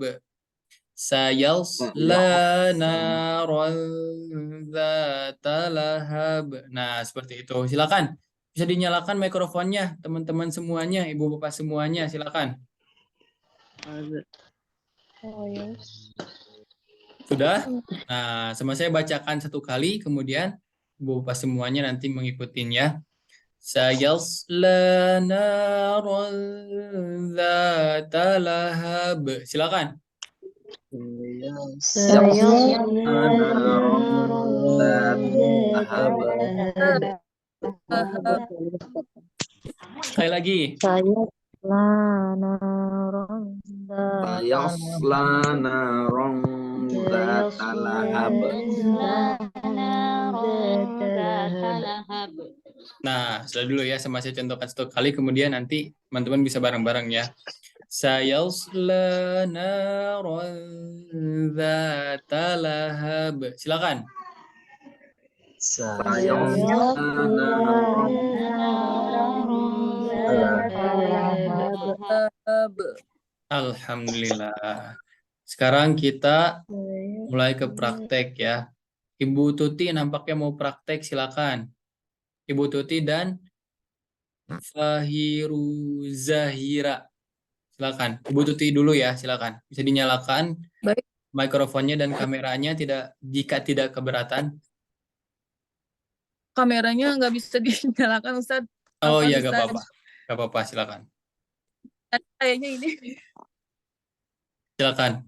Sayasla naran dzata lahab. Nah, seperti itu. Silakan. Bisa dinyalakan mikrofonnya, teman-teman semuanya, ibu bapak semuanya, silakan. Sudah? Nah, sama saya bacakan 1 kali, kemudian ibu bapak semuanya nanti mengikutin ya. Sayasla naran dzata lahab. Silakan. Sekali lagi. Sayasla naran dzata lahab. Nah, sudah dulu ya, sama saya contohkan 1 kali, kemudian nanti teman-teman bisa bareng-bareng ya. Sayasla naran dzata lahab. Silakan. Alhamdulillah. Sekarang kita mulai ke praktek ya. Ibu Tuti nampaknya mau praktek, silakan. Ibu Tuti dan Fahiru Zahira. Silakan. Ibu Tuti dulu ya, silakan. Bisa dinyalakan Baik, mikrofonnya dan kameranya jika tidak keberatan. kameranya nggak bisa dinyalakan, Ustadz. Oh Apa iya, bisa gak apa-apa. Gak apa-apa, silakan. kayaknya ini. Silakan.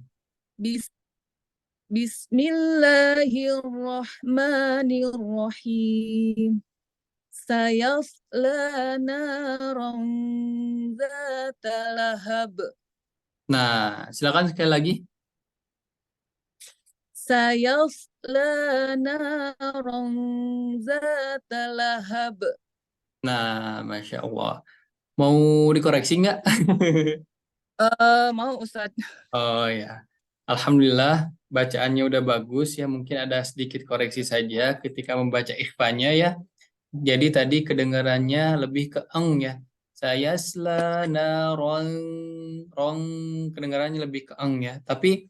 Bis- Bismillahirrahmanirrahim. Sayasla naran zata lahab. Nah, silakan sekali lagi. Sayasla naran zata lahab. Nah, Masya Allah. Mau dikoreksi nggak? Mau Ustadz. Oh ya. Alhamdulillah, bacaannya udah bagus ya. Mungkin ada sedikit koreksi saja ketika membaca ikhfanya ya. Jadi tadi kedengarannya lebih ke eng ya. Saya selana rong kedengarannya lebih ke eng ya. Tapi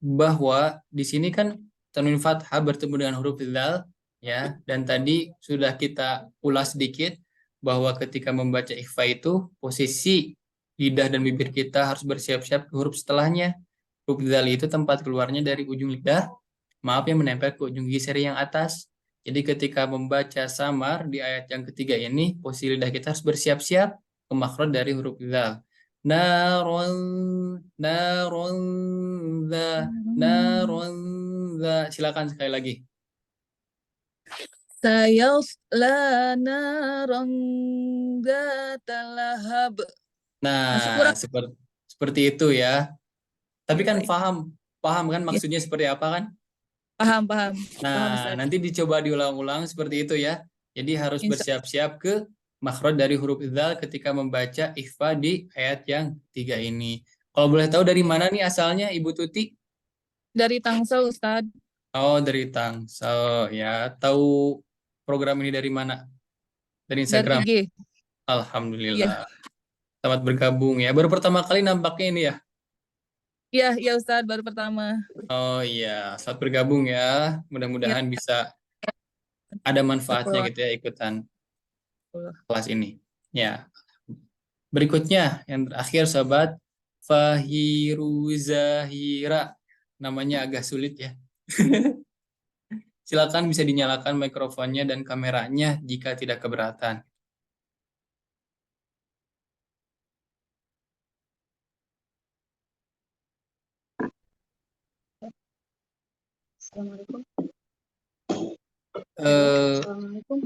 bahwa di sini kan tanwin fathah bertemu dengan huruf dzal ya, dan tadi sudah kita ulas sedikit bahwa ketika membaca ikhfa itu posisi lidah dan bibir kita harus bersiap-siap ke huruf setelahnya. Huruf dzal itu tempat keluarnya dari ujung lidah, maaf yang menempel ke ujung giser yang atas. Jadi ketika membaca samar di ayat yang ketiga ini, posisi lidah kita harus bersiap-siap ke makhraj dari huruf dzal. Naron, naron, naron, silakan sekali lagi. Sayasla naran zata lahab. Masih Nah, kurang. seperti itu ya. Tapi kan Baik. paham kan maksudnya seperti apa kan? Paham, paham. Paham, Nah, Ustadz. nanti dicoba diulang-ulang seperti itu ya. Jadi harus Insya- bersiap-siap ke makhraj dari huruf dzal ketika membaca ikhfa di ayat yang 3 ini. Kalau boleh tahu dari mana nih asalnya Ibu Tuti? Dari Tangsel, Ustadz. Oh, dari Tangsel ya. Tahu program ini dari mana? Dari Dari Instagram. IG. Alhamdulillah. Selamat bergabung ya. Baru pertama kali nampaknya ini ya. Iya Ustadz, baru pertama. Oh iya, selamat bergabung ya. Mudah-mudahan bisa ada manfaatnya gitu ya ikutan kelas ini. Ya. Berikutnya yang terakhir sobat, Fahiru Zahira. Namanya agak sulit ya. Silakan bisa dinyalakan mikrofonnya dan kameranya jika tidak keberatan. Assalamualaikum. Eh, Assalamualaikum.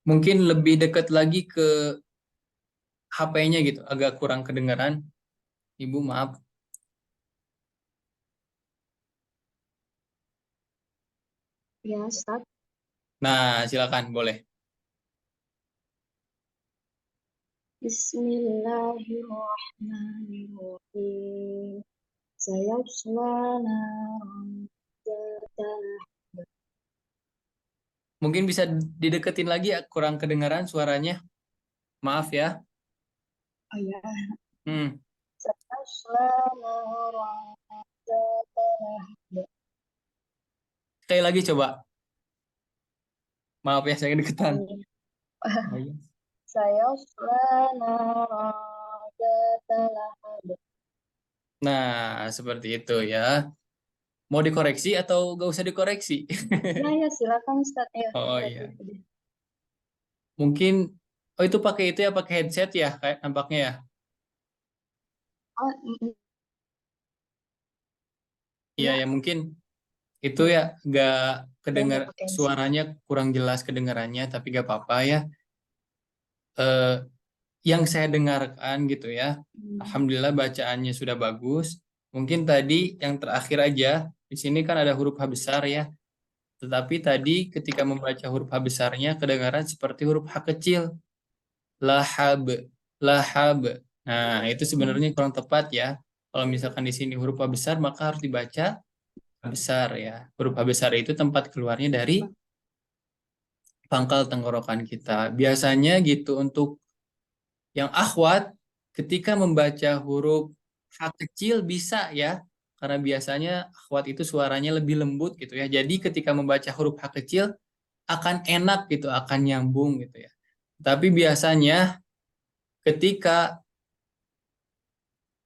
mungkin lebih dekat lagi ke HP-nya gitu, agak kurang kedengaran. Ibu maaf. Ya, Ustaz. Nah, silakan boleh. Bismillahirrahmanirrahim. Sayasla naran zata lahab. Mungkin bisa dideketin lagi ya, kurang kedengaran suaranya. Maaf ya. Oh ya. Hmm. Sayasla naran zata lahab. Sekali lagi coba. Maaf ya, saya deketan. Ayo. Sayasla naran zata lahab. Nah, seperti itu ya. Mau dikoreksi atau gak usah dikoreksi? Ya, silakan Ustaz. Ya, Oh iya. Mungkin, oh itu pakai itu ya, pakai headset ya, kayak nampaknya ya. Oh, Iya ya, mungkin itu ya gak kedengar pakai headset. suaranya kurang jelas kedengarannya, tapi gak apa-apa ya. Yang saya dengarkan gitu ya, alhamdulillah bacaannya sudah bagus. Mungkin tadi yang terakhir aja, di sini kan ada huruf H besar ya. Tetapi tadi ketika membaca huruf H besarnya kedengaran seperti huruf H kecil. Lahab, lahab. Nah, itu sebenarnya kurang tepat ya. Kalau misalkan di sini huruf H besar, maka harus dibaca H besar ya. Huruf H besar itu tempat keluarnya dari pangkal tenggorokan kita. Biasanya gitu untuk yang akhwat, ketika membaca huruf H kecil bisa ya. Karena biasanya akhwat itu suaranya lebih lembut gitu ya. Jadi ketika membaca huruf H kecil, akan enak gitu, akan nyambung gitu ya. Tapi biasanya ketika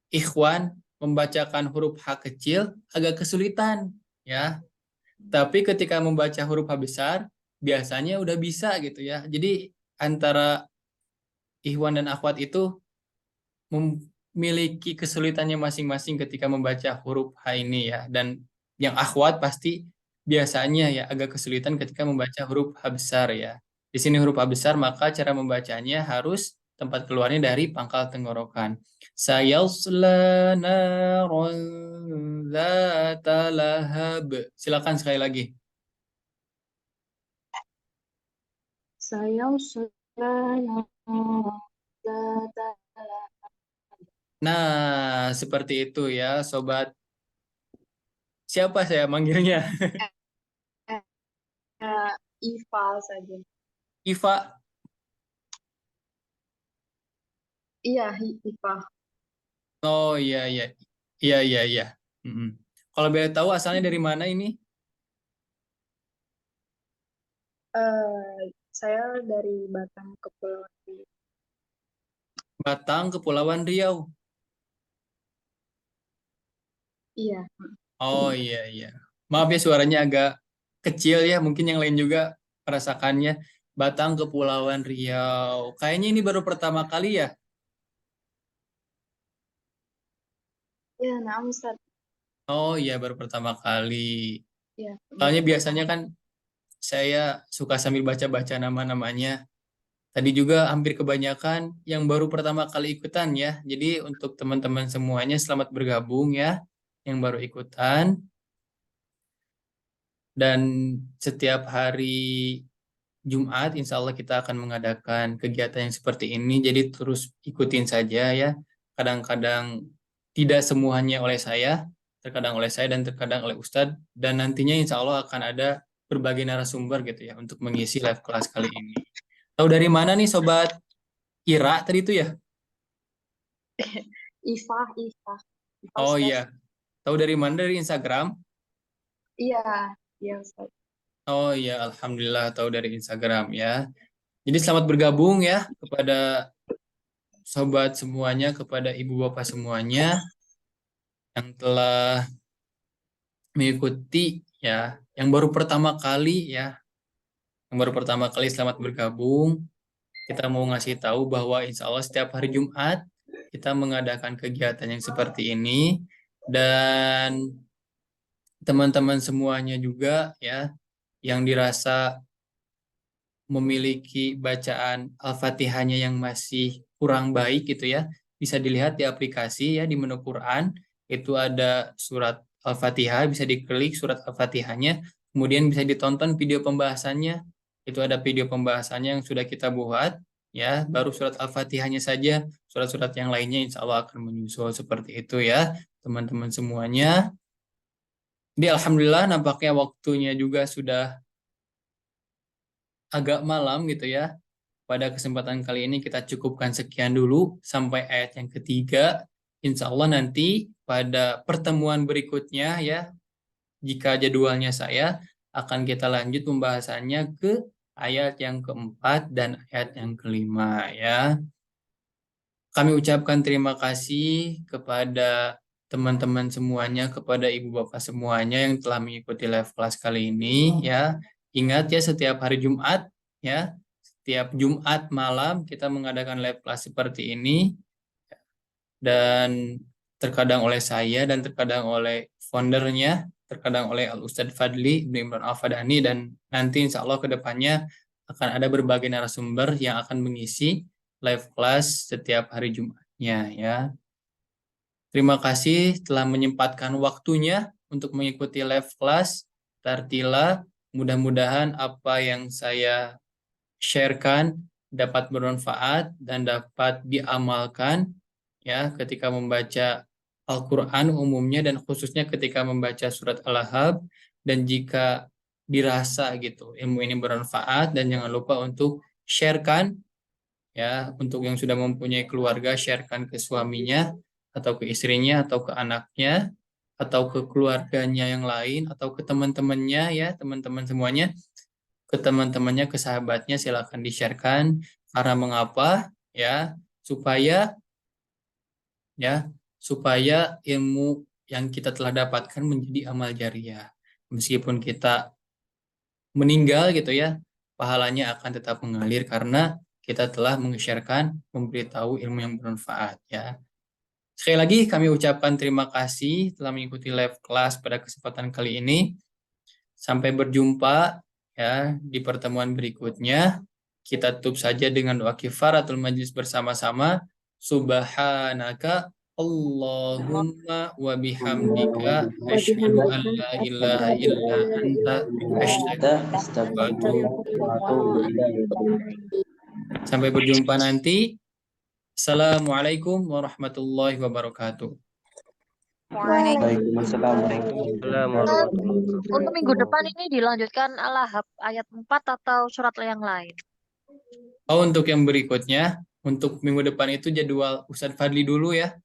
ikhwan membacakan huruf H kecil agak kesulitan ya. Tapi ketika membaca huruf H besar biasanya udah bisa gitu ya. Jadi antara ikhwan dan akhwat itu memiliki kesulitannya masing-masing ketika membaca huruf H ini ya. Dan yang akhwat pasti biasanya ya agak kesulitan ketika membaca huruf H besar ya. Di sini huruf H besar maka cara membacanya harus tempat keluarnya dari pangkal tenggorokan. Sayasla naron dzata lahab. Silakan sekali lagi. Saya usulana data Nah, seperti itu ya, sobat. Siapa saya manggilnya? Iva saja. Iva. Iya, Iva. Oh iya iya. Iya iya iya. Mm-mm. Kalau boleh tahu asalnya dari mana ini? Saya dari Batam, Kepulauan Riau. Batang, Kepulauan Riau. Iya. Oh iya iya. Maaf ya suaranya agak kecil ya, mungkin yang lain juga merasakannya. Batang, Kepulauan Riau. Kayaknya ini baru pertama kali ya? Iya, nah Ustaz. Oh iya baru pertama kali. Iya. Soalnya biasanya kan saya suka sambil baca-baca nama-namanya. Tadi juga hampir kebanyakan yang baru pertama kali ikutan ya. Jadi untuk teman-teman semuanya selamat bergabung ya yang baru ikutan. Dan setiap hari Jumat insya Allah kita akan mengadakan kegiatan yang seperti ini. Jadi terus ikutin saja ya. Kadang-kadang tidak semuanya oleh saya, terkadang oleh saya dan terkadang oleh Ustadz. Dan nantinya insya Allah akan ada berbagai narasumber gitu ya untuk mengisi live kelas kali ini. Tahu dari mana nih Sobat Ira tadi itu ya? Iva. Iva Oh Ustaz. iya. Tahu dari mana? Dari Instagram? Iya, iya Ustaz. Oh iya, Alhamdulillah tahu dari Instagram ya. Jadi selamat bergabung ya kepada sobat semuanya, kepada ibu bapak semuanya yang telah mengikuti ya, yang baru pertama kali ya, yang baru pertama kali selamat bergabung. Kita mau ngasih tahu bahwa insya Allah setiap hari Jumat kita mengadakan kegiatan yang seperti ini dan teman-teman semuanya juga ya yang dirasa memiliki bacaan Al-Fatihahnya yang masih kurang baik gitu ya, bisa dilihat di aplikasi ya di menu Quran itu ada surat Al-Fatihah, bisa diklik surat Al-Fatihahnya, kemudian bisa ditonton video pembahasannya. Itu ada video pembahasannya yang sudah kita buat ya, baru surat Al-Fatihahnya saja, surat-surat yang lainnya insya Allah akan menyusul seperti itu ya, teman-teman semuanya. Jadi alhamdulillah nampaknya waktunya juga sudah agak malam gitu ya. Pada kesempatan kali ini kita cukupkan sekian dulu sampai ayat yang ketiga. Insya Allah nanti pada pertemuan berikutnya ya, jika jadwalnya saya, akan kita lanjut pembahasannya ke ayat yang keempat dan ayat yang kelima ya. Kami ucapkan terima kasih kepada teman-teman semuanya, kepada ibu bapak semuanya yang telah mengikuti live kelas kali ini ya. Ingat ya setiap hari Jumat ya, setiap Jumat malam kita mengadakan live kelas seperti ini dan terkadang oleh saya dan terkadang oleh foundernya, terkadang oleh Al Ustadz Fadli bin Imran Al Fadani dan nanti insya Allah ke depannya akan ada berbagai narasumber yang akan mengisi live kelas setiap hari Jumatnya ya. Terima kasih telah menyempatkan waktunya untuk mengikuti live kelas Tartila. Mudah-mudahan apa yang saya sharekan dapat bermanfaat dan dapat diamalkan ya ketika membaca Al-Qur'an umumnya dan khususnya ketika membaca surat Al-Ahzab, dan jika dirasa gitu ilmu ini bermanfaat dan jangan lupa untuk sharekan ya, untuk yang sudah mempunyai keluarga sharekan ke suaminya atau ke istrinya atau ke anaknya atau ke keluarganya yang lain atau ke teman-temannya ya, teman-teman semuanya. ke teman-temannya, ke sahabatnya, silakan di-sharekan. Karena mengapa? Ya, supaya ilmu yang kita telah dapatkan menjadi amal jariah. Meskipun kita meninggal gitu ya, pahalanya akan tetap mengalir karena kita telah meng-sharekan, memberitahu ilmu yang bermanfaat ya. Sekali lagi kami ucapkan terima kasih telah mengikuti live kelas pada kesempatan kali ini. Sampai berjumpa ya di pertemuan berikutnya. Kita tutup saja dengan doa kifaratul majlis bersama-sama. Subhanaka Allahumma wa bihamdika asyhadu an la ilaha illa anta astaghfiruka wa atubu ilaik. Sampai berjumpa nanti. Assalamualaikum warahmatullahi wabarakatuh. Waalaikumsalam. Untuk minggu depan ini dilanjutkan Al-Ahzab ayat 4 atau surat yang lain? Oh, untuk yang berikutnya, untuk minggu depan itu jadwal Ustadz Fadli dulu ya.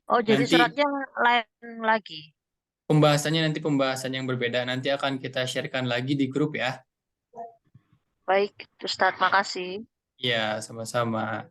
Oh, jadi Nanti suratnya lain lagi. pembahasannya nanti pembahasan yang berbeda. Nanti akan kita sharekan lagi di grup ya. Baik, Ustadz, makasih. Ya, sama-sama.